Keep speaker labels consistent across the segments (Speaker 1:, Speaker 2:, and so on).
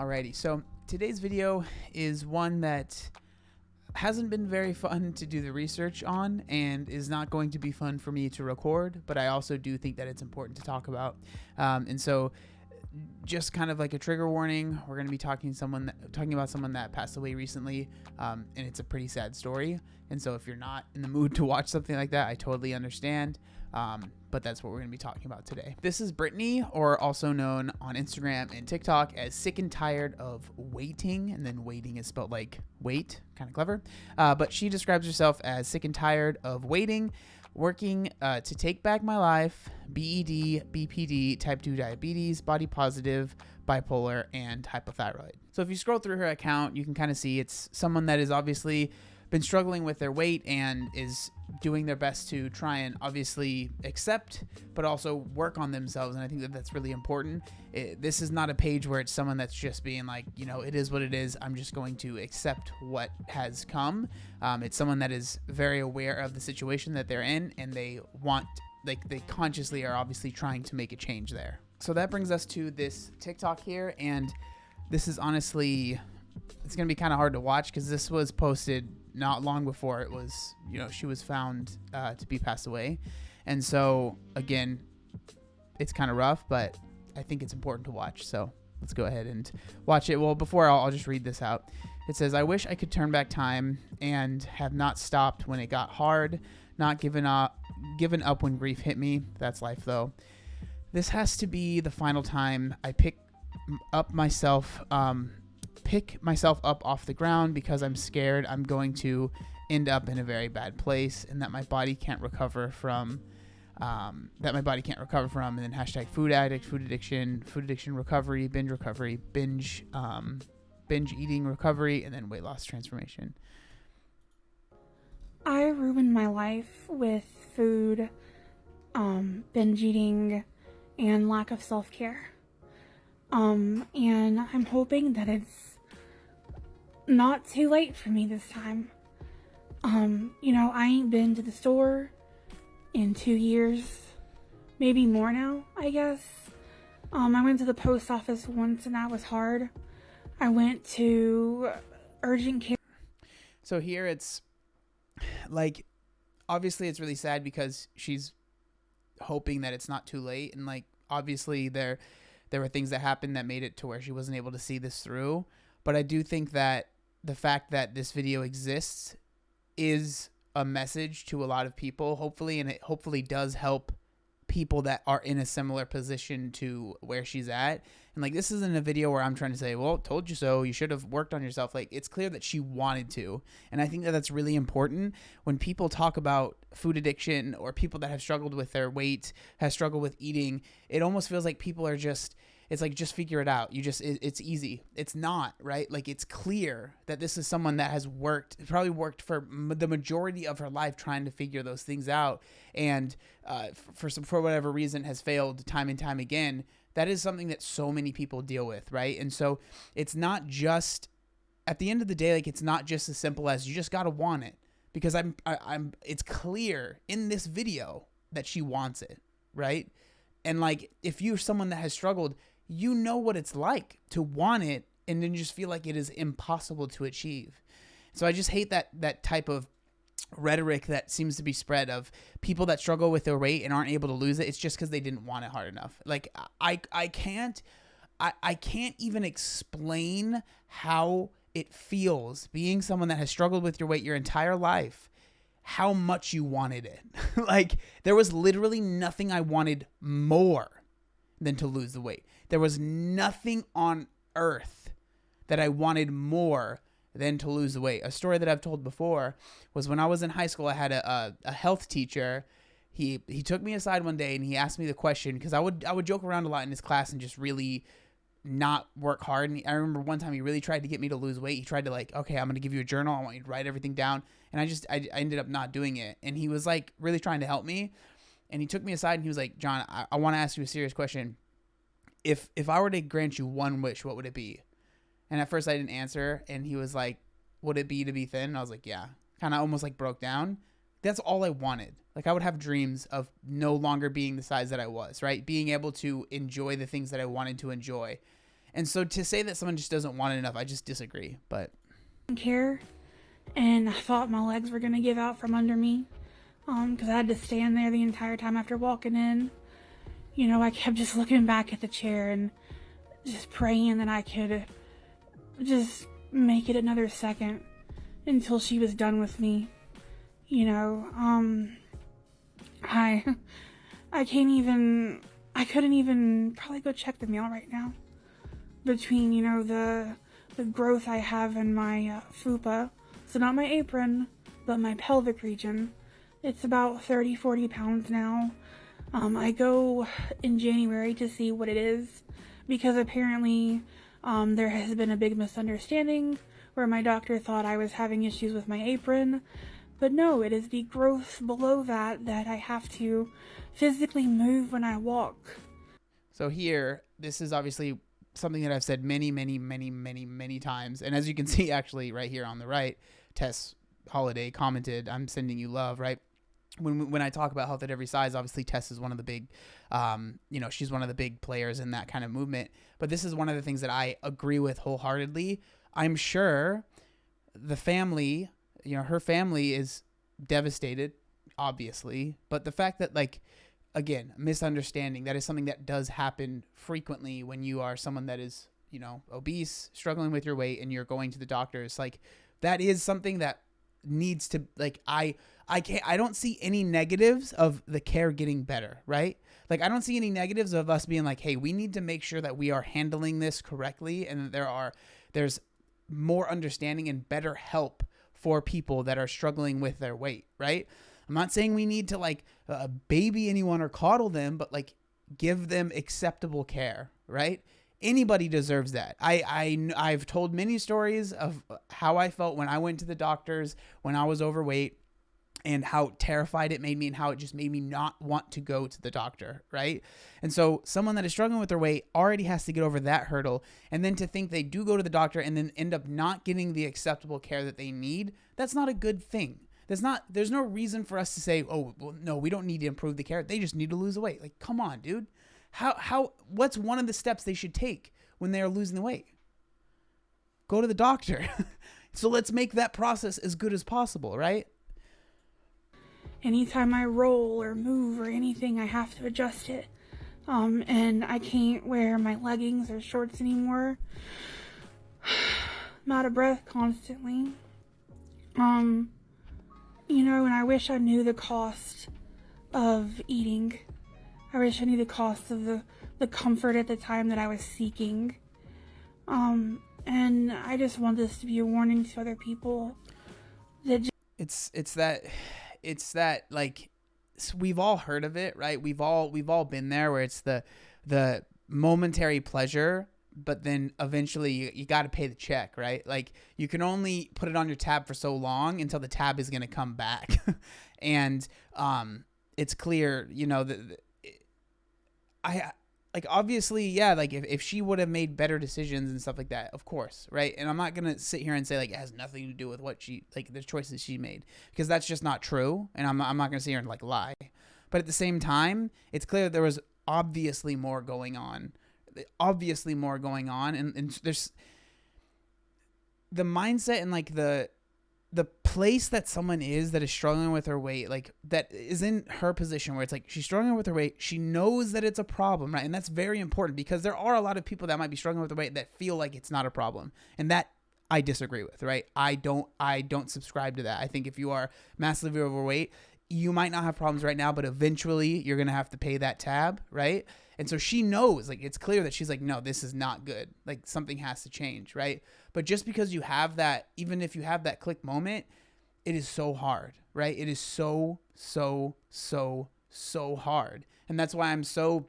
Speaker 1: Alrighty, so today's video is one that hasn't been very fun to do the research on and is not going to be fun for me to record, but I also do think that it's important to talk about. And so just kind of like a trigger warning, we're going to be talking about someone that passed away recently, and it's a pretty sad story. And so if you're not in the mood to watch something like that, I totally understand. But that's what we're going to be talking about today. This is Brittany, or also known on Instagram and TikTok as Sick and Tired of Waiting, and then waiting is spelled like wait, kind of clever. But she describes herself as sick and tired of waiting, working to take back my life, BED, BPD, type 2 diabetes, body positive, bipolar, and hypothyroid. So if you scroll through her account, you can kind of see it's someone that has obviously been struggling with their weight and is doing their best to try and obviously accept, but also work on themselves. And I think that that's really important. This is not a page where it's someone that's just being like, you know, it is what it is. I'm just going to accept what has come. It's someone that is very aware of the situation that they're in, and they consciously are obviously trying to make a change there. So that brings us to this TikTok here. And this is honestly, it's going to be kind of hard to watch because this was posted not long before it was, you know, she was found to be passed away. And so again, it's kind of rough, but I think it's important to watch. So let's go ahead and watch it. Well, before I'll just read this out. It says, "I wish I could turn back time and have not stopped when it got hard, not given up when grief hit me. That's life though. This has to be the final time I pick myself up off the ground because I'm scared I'm going to end up in a very bad place and that my body can't recover from, and then hashtag food addict, food addiction recovery, binge eating recovery, and then weight loss transformation."
Speaker 2: I ruined my life with food, binge eating, and lack of self-care. And I'm hoping that it's not too late for me this time. I ain't been to the store in 2 years, maybe more now, I guess. I went to the post office once and that was hard. I went to urgent care.
Speaker 1: So here it's like, obviously it's really sad because she's hoping that it's not too late. And like, obviously there were things that happened that made it to where she wasn't able to see this through. But I do think that the fact that this video exists is a message to a lot of people, hopefully, and it hopefully does help people that are in a similar position to where she's at. And like, this isn't a video where I'm trying to say, well, told you so, you should have worked on yourself. Like, it's clear that she wanted to. And I think that that's really important when people talk about food addiction or people that have struggled with their weight, has struggled with eating. It almost feels like people are just, it's like, just figure it out. It's easy. It's not, right? Like, it's clear that this is someone that has probably worked for the majority of her life trying to figure those things out. And for whatever reason has failed time and time again. That is something that so many people deal with, right? And so it's not just, at the end of the day, like, it's not just as simple as you just got to want it. Because it's clear in this video that she wants it, right? And like, if you're someone that has struggled, you know what it's like to want it and then just feel like it is impossible to achieve. So I just hate that type of rhetoric that seems to be spread of people that struggle with their weight and aren't able to lose it. It's just because they didn't want it hard enough. Like, I can't even explain how it feels being someone that has struggled with your weight your entire life, how much you wanted it. Like, there was literally nothing I wanted more than to lose the weight. There was nothing on earth that I wanted more than to lose the weight. A story that I've told before was when I was in high school, I had a health teacher. He took me aside one day and he asked me the question, because I would joke around a lot in his class and just really not work hard. And I remember one time he really tried to get me to lose weight. He tried to like, okay, I'm going to give you a journal. I want you to write everything down. And I ended up not doing it. And he was like really trying to help me. And he took me aside and he was like, "John, I want to ask you a serious question. If I were to grant you one wish, what would it be?" And at first I didn't answer. And he was like, "Would it be to be thin?" And I was like, "Yeah." Kind of almost like broke down. That's all I wanted. Like, I would have dreams of no longer being the size that I was, right? Being able to enjoy the things that I wanted to enjoy. And so to say that someone just doesn't want it enough, I just disagree. But
Speaker 2: care, and I thought my legs were going to give out from under me because I had to stand there the entire time after walking in. You know, I kept just looking back at the chair and just praying that I could just make it another second until she was done with me. You know, I couldn't even probably go check the mail right now. Between, you know, the growth I have in my fupa, so not my apron, but my pelvic region. It's about 30-40 pounds now. I go in January to see what it is, because apparently there has been a big misunderstanding where my doctor thought I was having issues with my apron, but no, it is the growth below that I have to physically move when I walk.
Speaker 1: So here, this is obviously something that I've said many, many, many, many, many times. And as you can see, actually, right here on the right, Tess Holiday commented, "I'm sending you love," right? When I talk about health at every size, obviously Tess is one of the big, she's one of the big players in that kind of movement. But this is one of the things that I agree with wholeheartedly. I'm sure the family, her family is devastated, obviously. But the fact that, like, again, misunderstanding, that is something that does happen frequently when you are someone that is, obese, struggling with your weight, and you're going to the doctors. Like, that is something that needs to, like, I don't see any negatives of the care getting better, right? Like, I don't see any negatives of us being like, hey, we need to make sure that we are handling this correctly, and that there's more understanding and better help for people that are struggling with their weight, right? I'm not saying we need to, like, baby anyone or coddle them, but, like, give them acceptable care, right? Anybody deserves that. I've told many stories of how I felt when I went to the doctors when I was overweight, and how terrified it made me, and how it just made me not want to go to the doctor, right? And so someone that is struggling with their weight already has to get over that hurdle, and then to think they do go to the doctor and then end up not getting the acceptable care that they need, that's not a good thing. There's no reason for us to say, oh, well, no, we don't need to improve the care. They just need to lose the weight. Like, come on, dude. What's one of the steps they should take when they are losing the weight? Go to the doctor. So let's make that process as good as possible, right?
Speaker 2: Anytime I roll or move or anything, I have to adjust it. And I can't wear my leggings or shorts anymore. I'm out of breath constantly. And I wish I knew the cost of eating. I wish I knew the cost of the comfort at the time that I was seeking. And I just want this to be a warning to other people that
Speaker 1: it's that like, we've all heard of it, right? We've all been there, where it's the momentary pleasure, but then eventually you got to pay the check, right? Like, you can only put it on your tab for so long until the tab is going to come back. And it's clear, like, obviously, yeah, like, if she would have made better decisions and stuff like that, of course, right? And I'm not going to sit here and say, like, it has nothing to do with what the choices she made, because that's just not true, and I'm not going to sit here and, like, lie. But at the same time, it's clear that there was obviously more going on, and there's the mindset and, like, the place that someone is that is struggling with her weight, like, that is in her position where it's like, she's struggling with her weight. She knows that it's a problem, right? And that's very important, because there are a lot of people that might be struggling with their weight that feel like it's not a problem. And that I disagree with, right? I don't subscribe to that. I think if you are massively overweight, you might not have problems right now, but eventually you're going to have to pay that tab, right? And so she knows, like, it's clear that she's like, no, this is not good. Like, something has to change, right? But just because you have that, even if you have that click moment, it is so hard, right? It is so hard. And that's why I'm so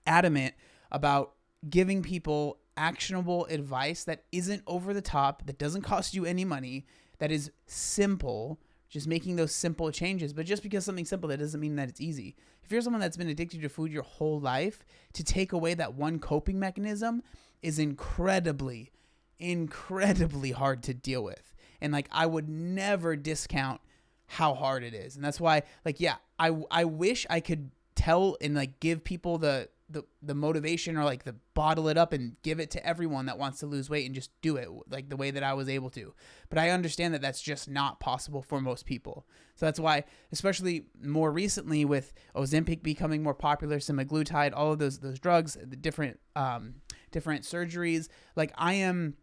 Speaker 1: adamant about giving people actionable advice that isn't over the top, that doesn't cost you any money, that is simple, just making those simple changes. But just because something's simple, that doesn't mean that it's easy. If you're someone that's been addicted to food your whole life, to take away that one coping mechanism is incredibly hard to deal with. And, like, I would never discount how hard it is. And that's why, like, yeah, I wish I could tell and, like, give people the the motivation or like the bottle it up and give it to everyone that wants to lose weight and just do it like the way that I was able to. But I understand that that's just not possible for most people. So that's why, especially more recently with Ozempic becoming more popular, semaglutide, all of those drugs, the different surgeries, like I am,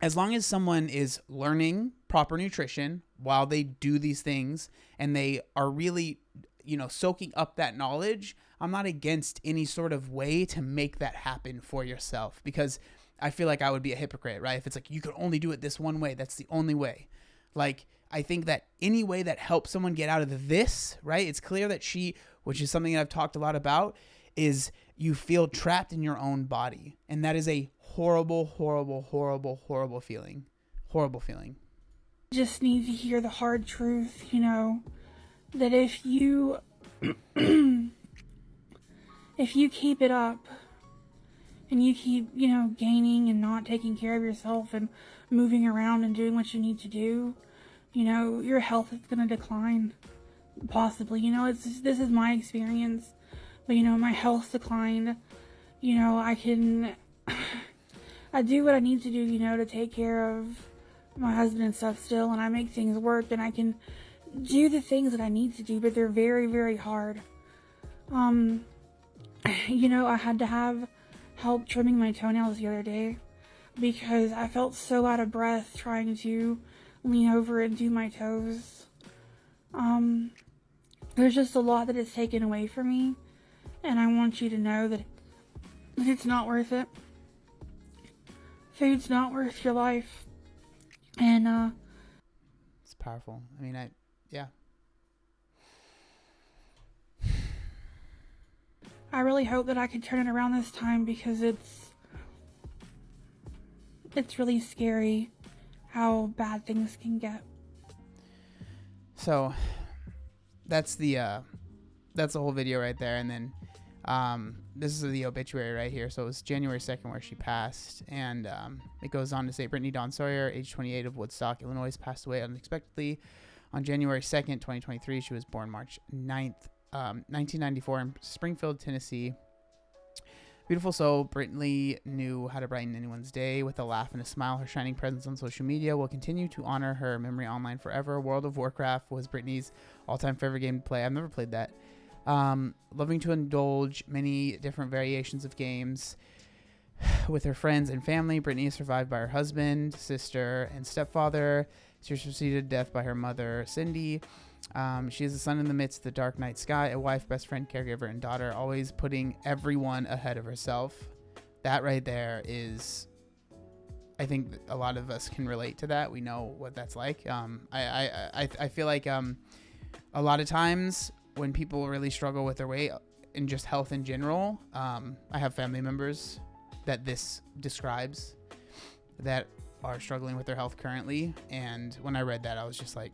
Speaker 1: as long as someone is learning proper nutrition while they do these things and they are really, soaking up that knowledge, I'm not against any sort of way to make that happen for yourself, because I feel like I would be a hypocrite, right? If it's like, you can only do it this one way, that's the only way. Like, I think that any way that helps someone get out of this, right? It's clear that which is something that I've talked a lot about, is you feel trapped in your own body. And that is a horrible, horrible, horrible, horrible feeling. Horrible feeling.
Speaker 2: Just need to hear the hard truth, that if you keep it up and you keep, gaining and not taking care of yourself and moving around and doing what you need to do, your health is going to decline. Possibly, this is my experience, but my health declined. I do what I need to do, to take care of my husband and stuff still, and I make things work, and I can do the things that I need to do, but they're very, very hard. I had to have help trimming my toenails the other day because I felt so out of breath trying to lean over and do my toes. There's just a lot that is taken away from me, and I want you to know that it's not worth it. Food's not worth your life. And
Speaker 1: it's powerful. I mean, yeah.
Speaker 2: I really hope that I can turn it around this time, because it's really scary how bad things can get.
Speaker 1: So that's the whole video right there. And then this is the obituary right here. So it was January 2nd where she passed, and it goes on to say, Brittany Dawn Sawyer, age 28, of Woodstock, Illinois, passed away unexpectedly on January 2nd, 2023. She was born March 9th, 1994 in Springfield, Tennessee. Beautiful soul, Brittany knew how to brighten anyone's day with a laugh and a smile. Her shining presence on social media will continue to honor her memory online forever. World of Warcraft was Brittany's all-time favorite game to play. I've never played that. Loving to indulge many different variations of games with her friends and family. Brittany is survived by her husband, sister, and stepfather. She was preceded to death by her mother, Cindy. She is a sun in the midst of the dark night sky, a wife, best friend, caregiver, and daughter, always putting everyone ahead of herself. That right there is, I think a lot of us can relate to that. We know what that's like. I feel like a lot of times when people really struggle with their weight and just health in general, I have family members that this describes that are struggling with their health currently. And when I read that, I was just like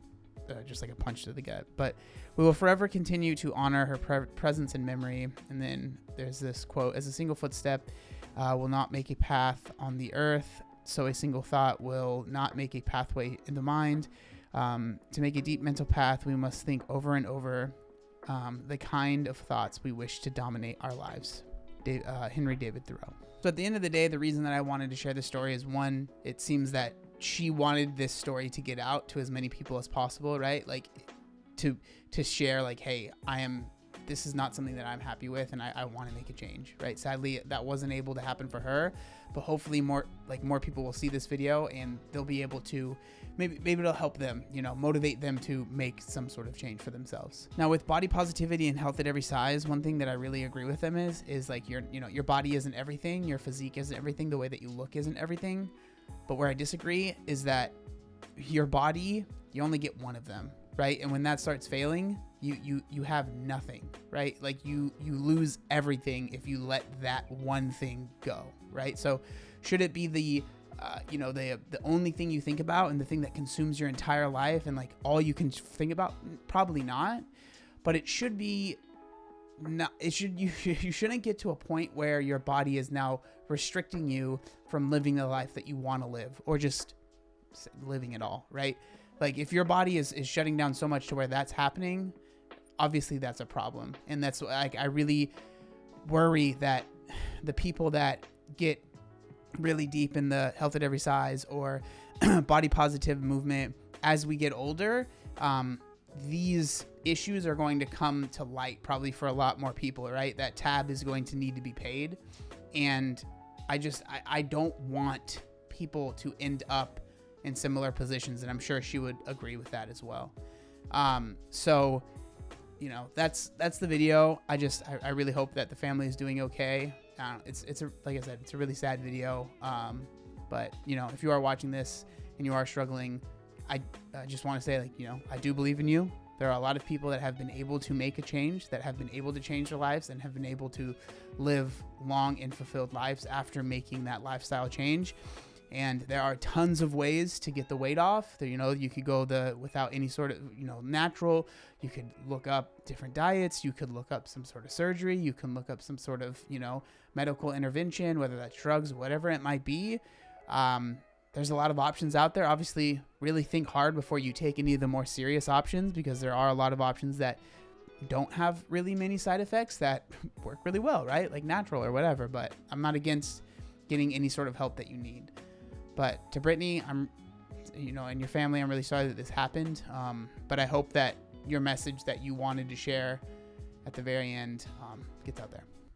Speaker 1: a punch to the gut. But we will forever continue to honor her presence and memory. And then there's this quote: as a single footstep will not make a path on the earth, so a single thought will not make a pathway in the mind. To make a deep mental path, we must think over and over the kind of thoughts we wish to dominate our lives. Henry David Thoreau. So at the end of the day, the reason that I wanted to share this story is, one, it seems that she wanted this story to get out to as many people as possible, right? Like to share, like, hey, this is not something that I'm happy with, and I want to make a change, right? Sadly, that wasn't able to happen for her, but hopefully more people will see this video and they'll be able to, maybe it'll help them, motivate them to make some sort of change for themselves. Now, with body positivity and health at every size, one thing that I really agree with them is like your body isn't everything, your physique isn't everything, the way that you look isn't everything. But where I disagree is that your body, you only get one of them, right? And when that starts failing, you have nothing, right? Like you lose everything if you let that one thing go, right? So should it be the only thing you think about and the thing that consumes your entire life and like all you can think about? Probably not. But it should be not. You shouldn't get to a point where your body is now restricting you from living the life that you want to live, or just living at all, right? Like if your body is shutting down so much to where that's happening, obviously that's a problem. And that's like, I really worry that the people that get really deep in the health at every size or body positive movement, as we get older, these issues are going to come to light probably for a lot more people, right? That tab is going to need to be paid. And I don't want people to end up in similar positions. And I'm sure she would agree with that as well. So, you know, that's the video. I really hope that the family is doing okay. Like I said, it's a really sad video. But you know, if you are watching this and you are struggling, I just want to say, like, you know, I do believe in you. There are a lot of people that have been able to make a change, that have been able to change their lives and have been able to live long and fulfilled lives after making that lifestyle change. And there are tons of ways to get the weight off. You know, you could go without any sort of, you know, natural. You could look up different diets. You could look up some sort of surgery. You can look up some sort of, you know, medical intervention, whether that's drugs, whatever it might be. There's a lot of options out there. Obviously, really think hard before you take any of the more serious options, because there are a lot of options that don't have really many side effects that work really well, right? Like natural or whatever. But I'm not against getting any sort of help that you need. But to Brittany, you know, and your family, I'm really sorry that this happened. But I hope that your message that you wanted to share at the very end gets out there.